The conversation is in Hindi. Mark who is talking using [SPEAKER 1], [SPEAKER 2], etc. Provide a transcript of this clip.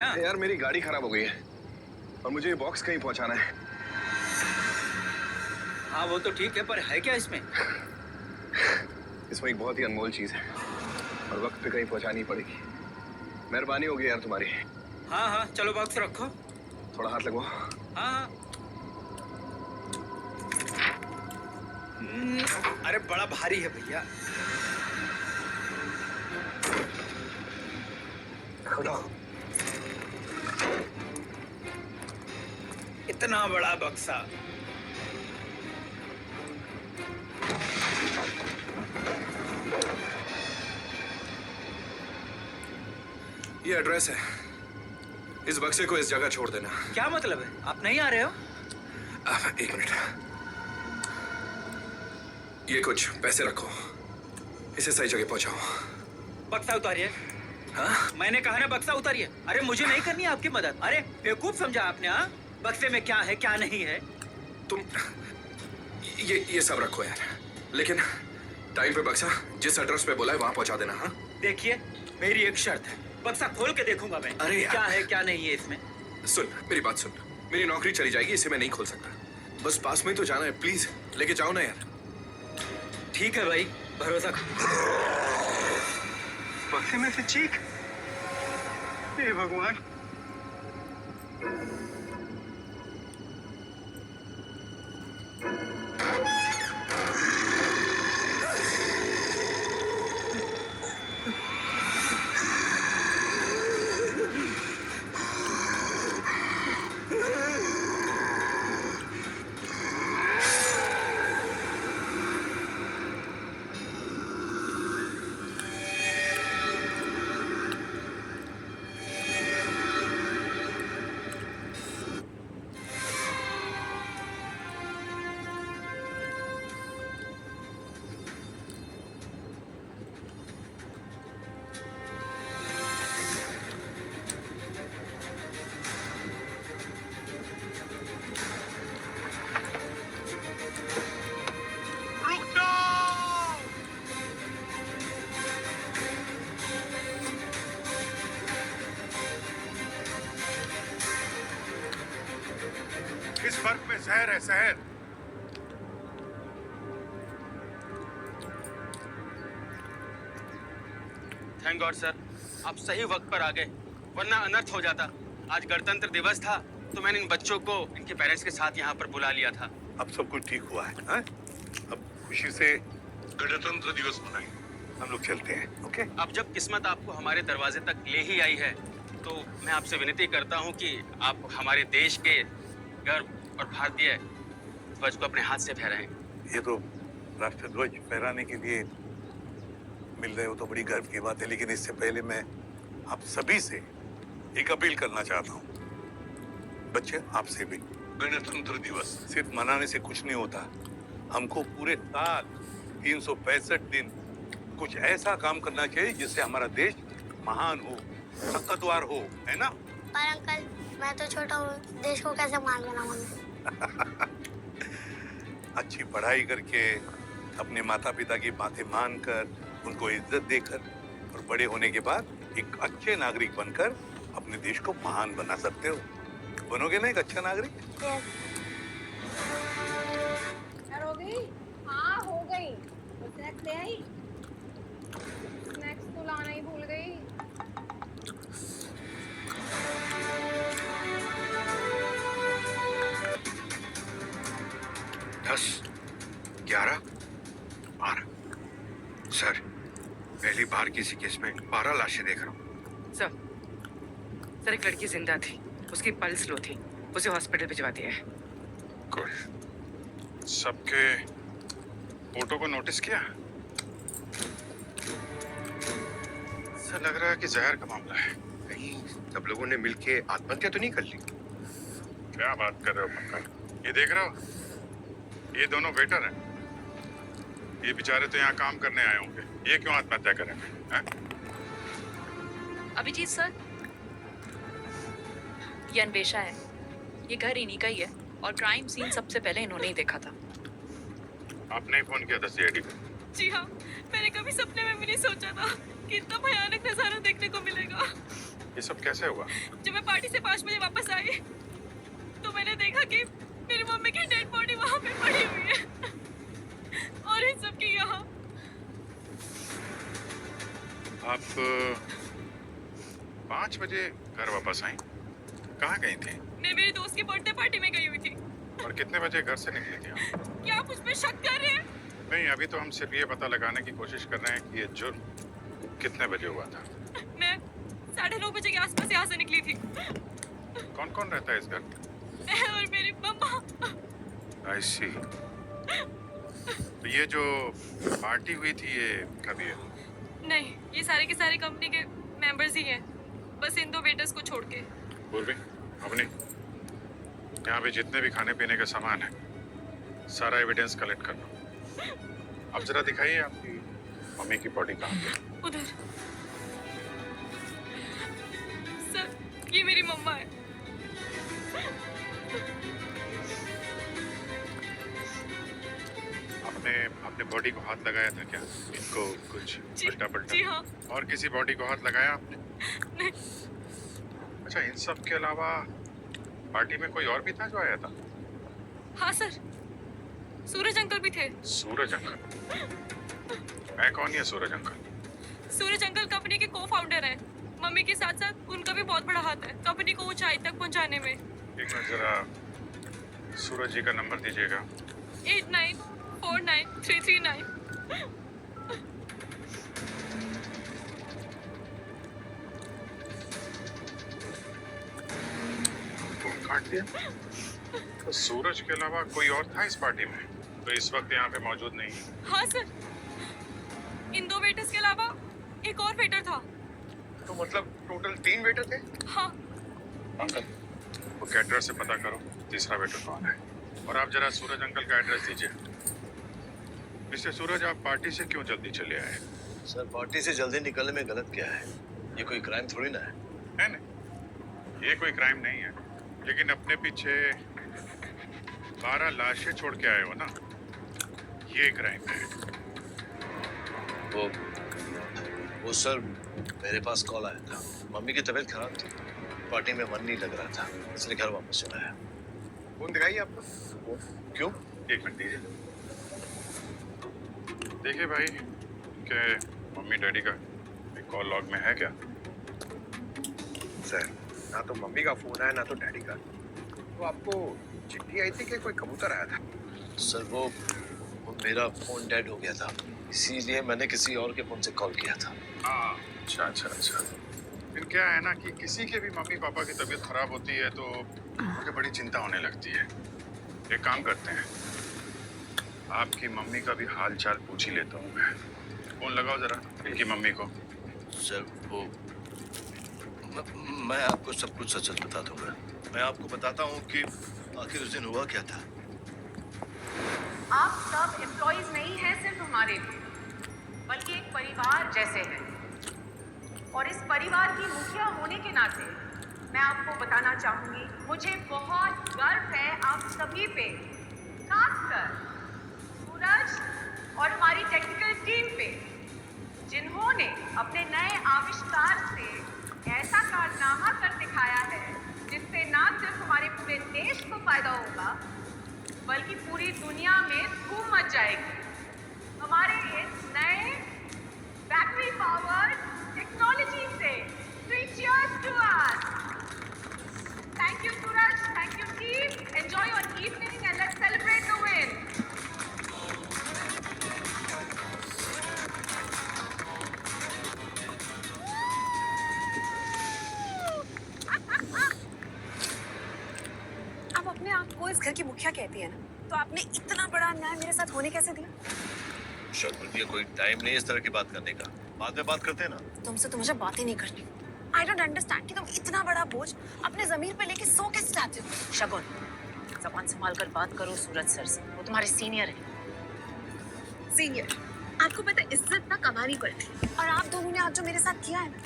[SPEAKER 1] हाँ।
[SPEAKER 2] यार मेरी गाड़ी खराब हो गई है और मुझे ये बॉक्स कहीं पहुंचाना है।
[SPEAKER 1] हाँ वो तो ठीक है, पर है क्या इसमें?
[SPEAKER 2] इसमें एक बहुत ही अनमोल चीज है और वक्त पे कहीं पहुंचानी पड़ेगी। मेहरबानी होगी यार तुम्हारी।
[SPEAKER 1] हाँ हाँ चलो बॉक्स रखो।
[SPEAKER 2] थोड़ा हाथ लगवाओ।
[SPEAKER 1] हाँ हाँ। अरे बड़ा भारी है भैया।
[SPEAKER 2] उठाओ।
[SPEAKER 1] इतना बड़ा बक्सा।
[SPEAKER 2] ये एड्रेस है, इस बक्से को इस जगह छोड़ देना।
[SPEAKER 1] क्या मतलब है, आप नहीं आ रहे हो?
[SPEAKER 2] एक मिनट, ये कुछ पैसे रखो, इसे सही जगह पहुंचाओ।
[SPEAKER 1] बक्सा उतारिए।
[SPEAKER 2] हाँ?
[SPEAKER 1] मैंने कहा ना बक्सा उतारिए। अरे मुझे नहीं करनी आपकी मदद। अरे बेवकूफ समझा आपने? हाँ, बक्से में क्या है क्या नहीं है।
[SPEAKER 2] तुम ये सब रखो यार, लेकिन टाइम पे बक्सा जिस एड्रेस पे बोला है वहां पहुंचा देना। हाँ
[SPEAKER 1] देखिए मेरी एक शर्त है, बक्सा खोल के देखूंगा मैं।
[SPEAKER 2] अरे यार।
[SPEAKER 1] क्या है क्या नहीं है इसमें।
[SPEAKER 2] सुन मेरी बात सुन, मेरी नौकरी चली जाएगी, इसे मैं नहीं खोल सकता। बस पास में ही तो जाना है, प्लीज लेके जाओ ना यार।
[SPEAKER 1] ठीक है भाई, भरोसा
[SPEAKER 3] बक्से में से चीख। हे भगवान।
[SPEAKER 4] इस बर्फ में जहर है, जहर।
[SPEAKER 5] थैंक गॉड सर, आप सही वक्त पर आ गए, वरना अनर्थ हो जाता। आज गणतंत्र दिवस था तो मैंने इन बच्चों को इनके पेरेंट्स के साथ यहाँ पर बुला लिया था।
[SPEAKER 4] अब सब कुछ ठीक हुआ है, हाँ? अब खुशी से गणतंत्र दिवस मनाएं। हम लोग चलते हैं, ओके?
[SPEAKER 5] अब जब किस्मत आपको हमारे दरवाजे तक ले ही आई है तो मैं आपसे विनती करता हूँ कि आप हमारे देश के गर्व और भारतीय ध्वज को अपने हाथ से फहराएं।
[SPEAKER 4] ये तो राष्ट्रध्वज फहराने के लिए मिल रहे हो तो बड़ी गर्व की बात है, लेकिन इससे पहले मैं आप सभी से एक अपील करना चाहता हूँ। बच्चे, आपसे भी। गणतंत्र दिवस सिर्फ मनाने से कुछ नहीं होता, हमको पूरे साल 365 दिन कुछ ऐसा काम करना चाहिए जिससे हमारा देश महान हो, ताकतवर हो, है ना?
[SPEAKER 6] पर अंकल, मैं तो छोटा हूँ, देश को कैसे मान बनाऊंगा?
[SPEAKER 4] अच्छी पढ़ाई करके, अपने माता पिता की बातें मानकर, उनको इज्जत देकर और बड़े होने के बाद एक अच्छे नागरिक बनकर अपने देश को महान बना सकते हो। बनोगे ना एक अच्छा नागरिक?
[SPEAKER 7] हो गई? हाँ हो गई। स्नैक्स ले आई? स्नैक्स तो लाना ही भूल गई।
[SPEAKER 4] 10, 11, 12। सर, पहली बार किसी केस में 12 लाशें देख रहा हूँ।
[SPEAKER 8] सर एक लड़की जिंदा थी, उसकी पल्स लो थी, उसे हॉस्पिटल भिजवा दिया है।
[SPEAKER 4] गुड। सबके फोटो को नोटिस किया? सर लग रहा है कि जहर का मामला है।
[SPEAKER 9] कहीं सब लोगों ने मिलके आत्महत्या तो नहीं कर ली?
[SPEAKER 4] क्या बात कर रहे हो पंकज? ये देख रहे हो? ये दोनों वेटर हैं। ये बेचारे तो यहाँ काम करने आए होंगे, ये क्यों आत्महत्या करेंगे? हैं?
[SPEAKER 10] अभिजीत सर, ये अन्वेषा है, ये घर इन्हीं का ही है और क्राइम सीन सबसे पहले इन्होंने ही देखा था।
[SPEAKER 4] आपने ही फोन किया था सीआईडी को?
[SPEAKER 10] जी हाँ, मैंने कभी सपने में भी नहीं सोचा था कि इतना भयानक नजारा देखने को मिलेगा।
[SPEAKER 9] ये सब कैसे हुआ?
[SPEAKER 10] जब मैं पार्टी से 5 बजे वापस आई तो मैंने देखा कि मेरी मम्मी की डेड बॉडी वहां पे पड़ी हुई है और इन सब की यहाँ।
[SPEAKER 9] आप 5 बजे घर वापस आई, कहाँ गई थी?
[SPEAKER 10] मैं मेरी दोस्त की बर्थडे पार्टी में गई हुई थी।
[SPEAKER 9] और कितने बजे घर से निकली थी आप?
[SPEAKER 10] क्या आप उस पर शक कर रहे हैं?
[SPEAKER 9] नहीं, अभी तो हम सिर्फ ये पता लगाने की कोशिश कर रहे हैं कि ये जुर्म कितने बजे हुआ था।
[SPEAKER 10] मैं 9:30 बजे के आसपास यहाँ से निकली थी।
[SPEAKER 9] कौन कौन रहता है इस घर?
[SPEAKER 10] मैं और मेरी मम्मा।
[SPEAKER 9] आई सी। तो ये जो पार्टी हुई थी ये कभी है?
[SPEAKER 10] नहीं, ये सारे के सारे कंपनी के मेंबर्स ही हैं, बस इन 2 वेटर्स को छोड़ के।
[SPEAKER 9] पूर्वी, अपनी यहाँ पे जितने भी खाने पीने का सामान है सारा एविडेंस कलेक्ट कर लो। अब जरा दिखाइए आपकी मम्मी की बॉडी कहाँ पे?
[SPEAKER 10] उधर। सर, ये मेरी मम्मा है।
[SPEAKER 9] आपने अपने बॉडी को हाथ लगाया था क्या? इनको कुछ उल्टा पलटा?
[SPEAKER 10] जी हाँ।
[SPEAKER 9] और किसी बॉडी को हाथ लगाया आपने?
[SPEAKER 10] नहीं।
[SPEAKER 9] अच्छा, इन सब के अलावा पार्टी में कोई और भी था जो आया था?
[SPEAKER 10] हाँ सर, सूरज अंकल भी थे।
[SPEAKER 9] सूरज अंकल? मैं कौन है सूरज अंकल?
[SPEAKER 10] सूरज अंकल कंपनी के को-फाउंडर हैं। मम्मी के साथ साथ उनका भी बहुत बड़ा हाथ है कंपनी को ऊंचाई तक पहुंचाने में।
[SPEAKER 9] एक मिनट, जरा सूरज जी का नंबर दीजिएगा।
[SPEAKER 10] 8949
[SPEAKER 9] फोन काट दिया। तो सूरज के अलावा कोई और था इस पार्टी में तो इस वक्त यहाँ पे मौजूद नहीं है?
[SPEAKER 10] हाँ सर, इन 2 वेटर्स के अलावा एक और वेटर था।
[SPEAKER 9] तो मतलब टोटल 3 वेटर थे?
[SPEAKER 10] हाँ।
[SPEAKER 9] अंकल, वो कैटरर से पता करो तीसरा वेटर कौन है, और आप जरा सूरज अंकल का एड्रेस दीजिए। मिस्टर सूरज, आप पार्टी से क्यों जल्दी चले आए?
[SPEAKER 11] सर, पार्टी से जल्दी निकलने में गलत क्या है? ये कोई क्राइम थोड़ी ना है।
[SPEAKER 9] नहीं, ये कोई क्राइम नहीं है, लेकिन अपने पीछे 12 लाशें छोड़ के आए हो ना, ये क्राइम है।
[SPEAKER 11] वो सर, मेरे पास कॉल आया था। मम्मी की तबीयत खराब थी, पार्टी में मन नहीं लग रहा था, इसलिए घर वापस चला आया।
[SPEAKER 9] फोन दिखाइए आपको।
[SPEAKER 11] क्यों?
[SPEAKER 9] एक मिनट दीजिए। देखिए भाई, के मम्मी डैडी का कॉल लॉग में है क्या?
[SPEAKER 3] सर, ना तो मम्मी का फोन आया ना तो डैडी का। तो आपको चिट्ठी आई थी कि कोई कबूतर आया था?
[SPEAKER 11] सर, वो मेरा फोन डेड हो गया था, इसीलिए मैंने किसी और के फोन से कॉल किया था।
[SPEAKER 9] हाँ, अच्छा। फिर क्या है ना कि किसी के भी मम्मी पापा की तबीयत खराब होती है तो मुझे बड़ी चिंता होने लगती है। एक काम करते हैं, आपकी मम्मी का भी हाल चाल पूछ ही लेता हूँ मैं। फोन लगाओ जरा इनकी मम्मी को।
[SPEAKER 11] सर, वो मैं आपको सब कुछ सच बता दूंगा। मैं आपको बताता हूँ कि आखिर उस दिन हुआ क्या था।
[SPEAKER 8] आप सब एम्प्लॉइज नहीं हैं सिर्फ हमारे लिए, बल्कि एक परिवार जैसे हैं। और इस परिवार की मुखिया होने के नाते मैं आपको बताना चाहूंगी, मुझे बहुत गर्व है आप सभी पे, खासकर सूरज और हमारी टेक्निकल टीम पे, जिन्होंने अपने नए आविष्कार से ऐसा कारनामा कर दिखाया है जिससे ना सिर्फ हमारे पूरे देश को फायदा होगा बल्कि पूरी दुनिया में धूम मच जाएगी। हमारे इस नए बैटरी पावर्ड टेक्नोलॉजी से 3 cheers to us. Thank you Suraj, thank you team. Enjoy your evening and let's celebrate the win.
[SPEAKER 7] आप अपने आप को इस घर की मुखिया कहती है ना, तो आपने इतना बड़ा अन्याय मेरे साथ होने कैसे दिया?
[SPEAKER 11] शर्मिंदगी, कोई टाइम नहीं इस तरह की बात करने का, बाद में बात करते हैं ना।
[SPEAKER 7] तुमसे तो मुझे बात ही नहीं करनी। आई डोंट अंडरस्टैंड कि तुम इतना बड़ा बोझ अपने जमीन पे लेके सो कैसे चाहते हो?
[SPEAKER 10] शगुन, जबान संभाल कर बात करो सूरज सर से, वो तुम्हारे सीनियर हैं।
[SPEAKER 7] सीनियर? आपको पता है इज्जत ना कमानी पड़ती है, और आप दोनों ने आज जो मेरे साथ किया है ना,